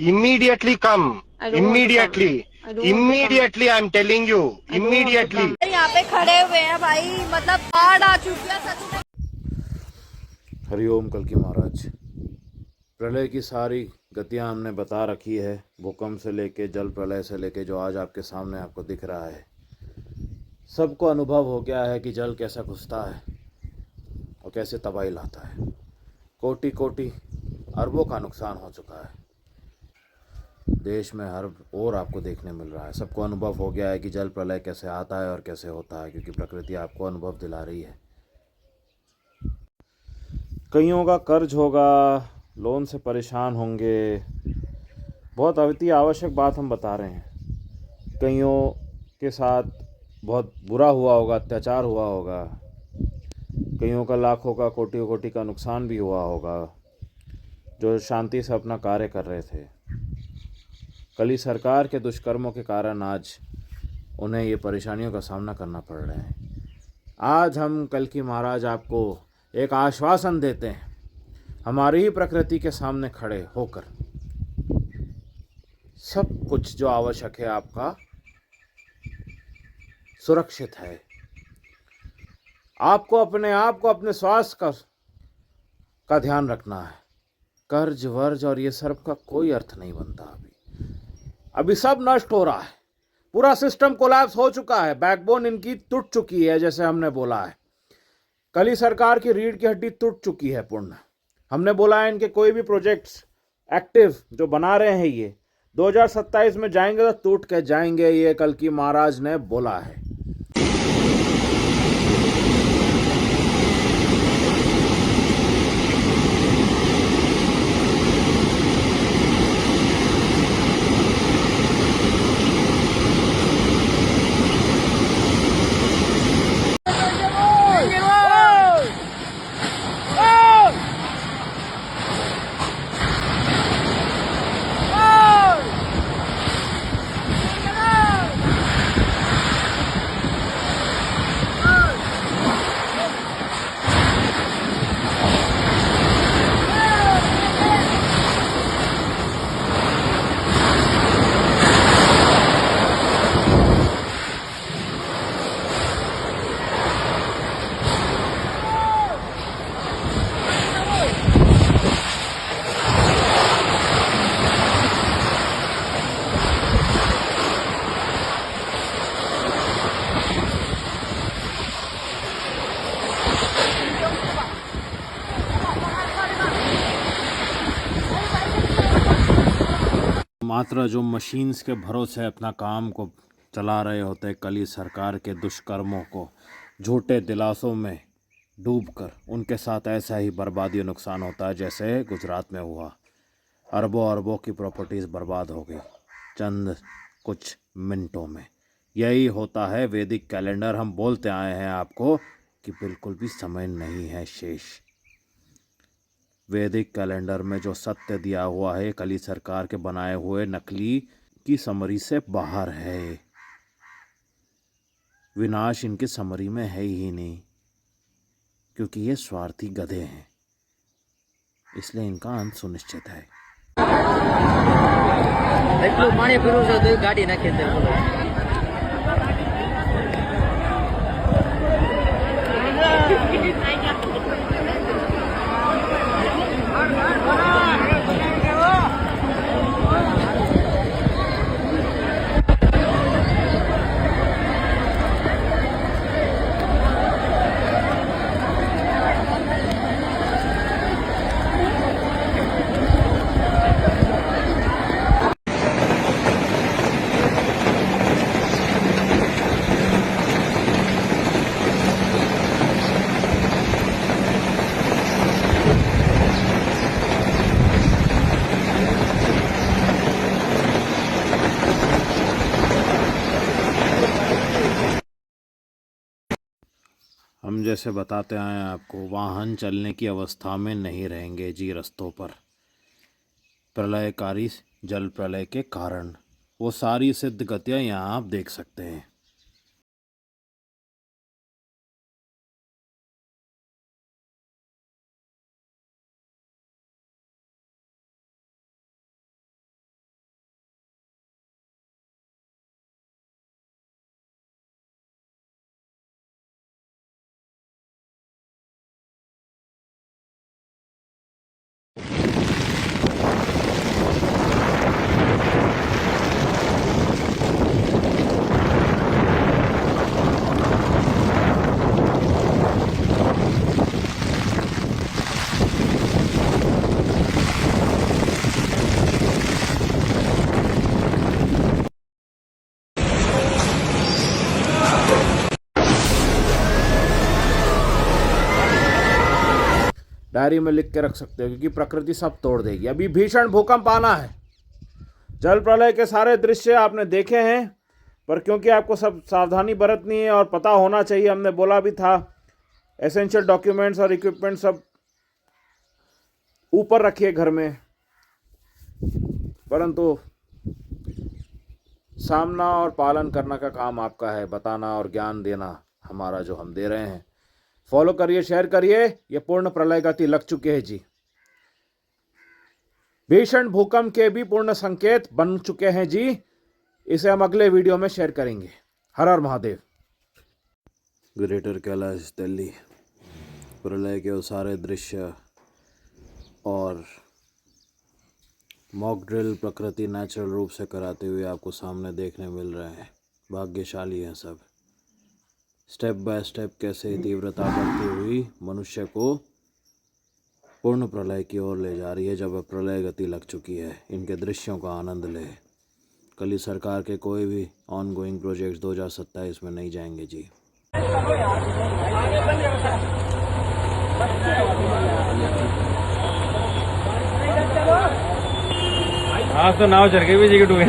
Immediately come. I don't want to come. Immediately. I don't want to come. Immediately I'm telling you. I don't want to Immediately. come. यहाँ पे खड़े हुए हैं भाई, मतलब बाढ़ आ चुकी है सच में। हरिओम कल्कि महाराज। प्रलय की सारी गतियां हमने बता रखी है, भूकंप से लेके जल प्रलय से लेके जो आज आपके सामने आपको दिख रहा है। सबको अनुभव हो गया है कि जल कैसा घुसता है और कैसे तबाही लाता है। कोटि कोटि अरबों का नुकसान हो चुका है देश में, हर ओर आपको देखने मिल रहा है। सबको अनुभव हो गया है कि जल प्रलय कैसे आता है और कैसे होता है, क्योंकि प्रकृति आपको अनुभव दिला रही है। कईयों का कर्ज होगा, लोन से परेशान होंगे। बहुत अति आवश्यक बात हम बता रहे हैं। कईयों के साथ बहुत बुरा हुआ होगा, अत्याचार हुआ होगा। कईयों का लाखों का कोटियों कोटि का नुकसान भी हुआ होगा, जो शांति से अपना कार्य कर रहे थे। कली सरकार के दुष्कर्मों के कारण आज उन्हें ये परेशानियों का सामना करना पड़ रहा है। आज हम कल्कि महाराज आपको एक आश्वासन देते हैं, हमारी ही प्रकृति के सामने खड़े होकर। सब कुछ जो आवश्यक है आपका सुरक्षित है। आपको अपने आप को, अपने स्वास्थ्य का ध्यान रखना है। कर्ज वर्ज और ये सब का कोई अर्थ नहीं बनता। अभी सब नष्ट हो रहा है, पूरा सिस्टम कोलैप्स हो चुका है, बैकबोन इनकी टूट चुकी है। जैसे हमने बोला है, कली सरकार की रीढ़ की हड्डी टूट चुकी है पूर्ण। हमने बोला है इनके कोई भी प्रोजेक्ट्स एक्टिव जो बना रहे हैं ये 2027 में जाएंगे तो टूट के जाएंगे, ये कल्कि महाराज ने बोला है। मात्र जो मशीन्स के भरोसे अपना काम को चला रहे होते, कली सरकार के दुष्कर्मों को झूठे दिलासों में डूबकर उनके साथ ऐसा ही बर्बादी और नुकसान होता है जैसे गुजरात में हुआ। अरबों अरबों की प्रॉपर्टीज़ बर्बाद हो गई चंद कुछ मिनटों में। यही होता है वैदिक कैलेंडर। हम बोलते आए हैं आपको कि बिल्कुल भी समय नहीं है शेष। वैदिक कैलेंडर में जो सत्य दिया हुआ है कली सरकार के बनाए हुए नकली की समरी से बाहर है। विनाश इनकी समरी में है ही नहीं, क्योंकि ये स्वार्थी गधे हैं, इसलिए इनका अंत सुनिश्चित है। गाड़ी ना हम जैसे बताते आए आपको, वाहन चलने की अवस्था में नहीं रहेंगे जी रास्तों पर। प्रलयकारी जल प्रलय के कारण वो सारी सिद्ध गतियाँ यहाँ आप देख सकते हैं। डायरी में लिख के रख सकते हो, क्योंकि प्रकृति सब तोड़ देगी। अभी भीषण भूकंप आना है। जल प्रलय के सारे दृश्य आपने देखे हैं, पर क्योंकि आपको सब सावधानी बरतनी है और पता होना चाहिए, हमने बोला भी था एसेंशियल डॉक्यूमेंट्स और इक्विपमेंट सब ऊपर रखिए घर में, परंतु सामना और पालन करना का काम आपका है, बताना और ज्ञान देना हमारा जो हम दे रहे हैं। फॉलो करिए, शेयर करिए। ये पूर्ण प्रलय गति लग चुके हैं जी। भीषण भूकंप के भी पूर्ण संकेत बन चुके हैं जी। इसे हम अगले वीडियो में शेयर करेंगे। हर हर महादेव। ग्रेटर कैलाश दिल्ली प्रलय के वो सारे दृश्य और मॉक ड्रिल प्रकृति नेचुरल रूप से कराते हुए आपको सामने देखने मिल रहे हैं। भाग्यशाली हैं सब। स्टेप बाय स्टेप कैसे तीव्रता बढ़ती हुई मनुष्य को पूर्ण प्रलय की ओर ले जा रही है, जब प्रलय गति लग चुकी है। इनके दृश्यों का आनंद ले। कल सरकार के कोई भी ऑन गोइंग प्रोजेक्ट्स 2027 में नहीं जाएंगे जी। आज तो नाव चढ़ के भी जी डूबे।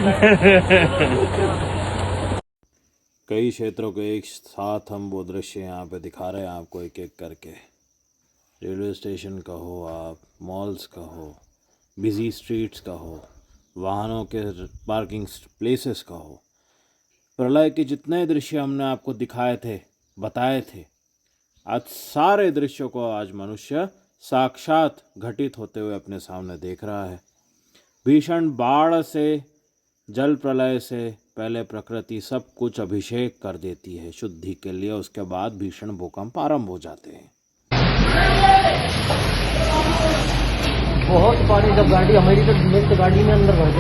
कई क्षेत्रों के एक साथ हम वो दृश्य यहाँ पे दिखा रहे हैं आपको, एक एक करके। रेलवे स्टेशन का हो, आप मॉल्स का हो, बिजी स्ट्रीट्स का हो, वाहनों के पार्किंग प्लेसेस का हो। प्रलय के जितने दृश्य हमने आपको दिखाए थे, बताए थे, आज सारे दृश्यों को आज मनुष्य साक्षात घटित होते हुए अपने सामने देख रहा है। भीषण बाढ़ से, जल प्रलय से पहले प्रकृति सब कुछ अभिषेक कर देती है शुद्धि के लिए। उसके बाद भीषण भूकंप आरंभ हो जाते हैं। बहुत पानी, जब गाड़ी हमारी तो मेरी तो गाड़ी में अंदर भर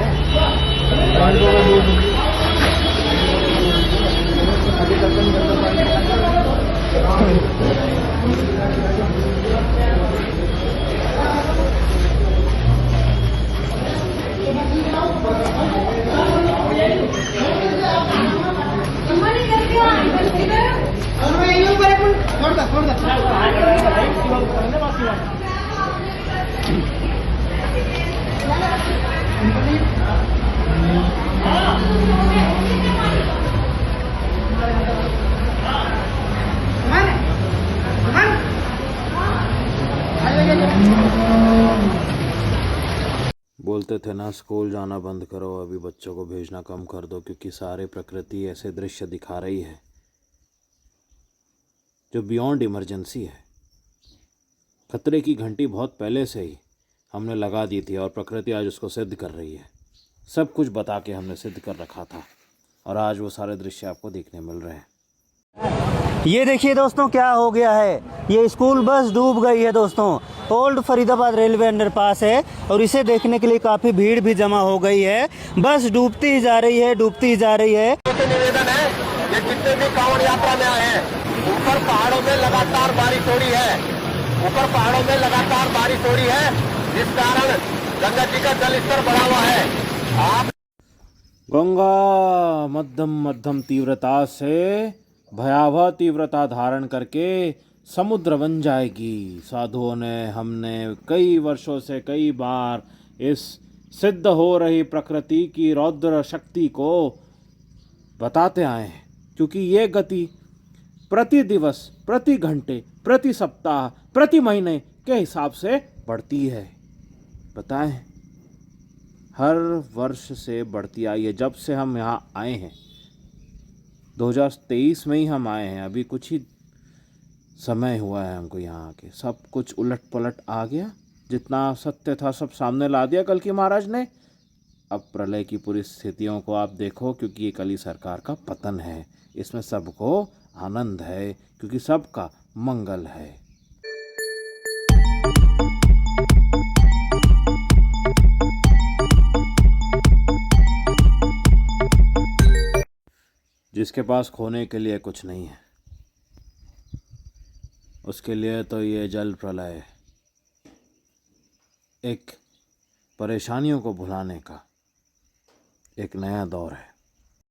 बोलते थे ना स्कूल जाना बंद करो, अभी बच्चों को भेजना कम कर दो, क्योंकि सारे प्रकृति ऐसे दृश्य दिखा रही है जो बियॉन्ड इमरजेंसी है। खतरे की घंटी बहुत पहले से ही हमने लगा दी थी और प्रकृति आज उसको सिद्ध कर रही है। सब कुछ बता के हमने सिद्ध कर रखा था और आज वो सारे दृश्य आपको देखने मिल रहे हैं। ये देखिए दोस्तों क्या हो गया है, ये स्कूल बस डूब गई है दोस्तों। ओल्ड फरीदाबाद रेलवे अंडरपास है और इसे देखने के लिए काफ़ी भीड़ भी जमा हो गई है। बस डूबती ही जा रही है, डूबती ही जा रही है। निवेदन है, ये जितने भी कांवड़ यात्रा में आए हैं, ऊपर पहाड़ों में लगातार बारिश हो रही है, ऊपर पहाड़ों में लगातार बारिश हो रही है, जिस कारण गंगा जी का जल स्तर बढ़ा हुआ है। आप गंगा मध्यम तीव्रता से भयावह तीव्रता धारण करके समुद्र बन जाएगी। साधुओं ने, हमने कई वर्षों से कई बार इस सिद्ध हो रही प्रकृति की रौद्र शक्ति को बताते आए हैं, क्योंकि ये गति प्रति दिवस, प्रति घंटे, प्रति सप्ताह, प्रति महीने के हिसाब से बढ़ती है। बताएं, हर वर्ष से बढ़ती आई है। जब से हम यहाँ आए हैं, 2023 में ही हम आए हैं, अभी कुछ ही समय हुआ है हमको यहाँ आके, सब कुछ उलट पलट आ गया। जितना सत्य था सब सामने ला दिया कल की महाराज ने। अब प्रलय की पूरी स्थितियों को आप देखो, क्योंकि ये कली सरकार का पतन है। इसमें सबको आनंद है, क्योंकि सबका मंगल है। जिसके पास खोने के लिए कुछ नहीं है, उसके लिए तो ये जल प्रलय एक परेशानियों को भुलाने का एक नया दौर है।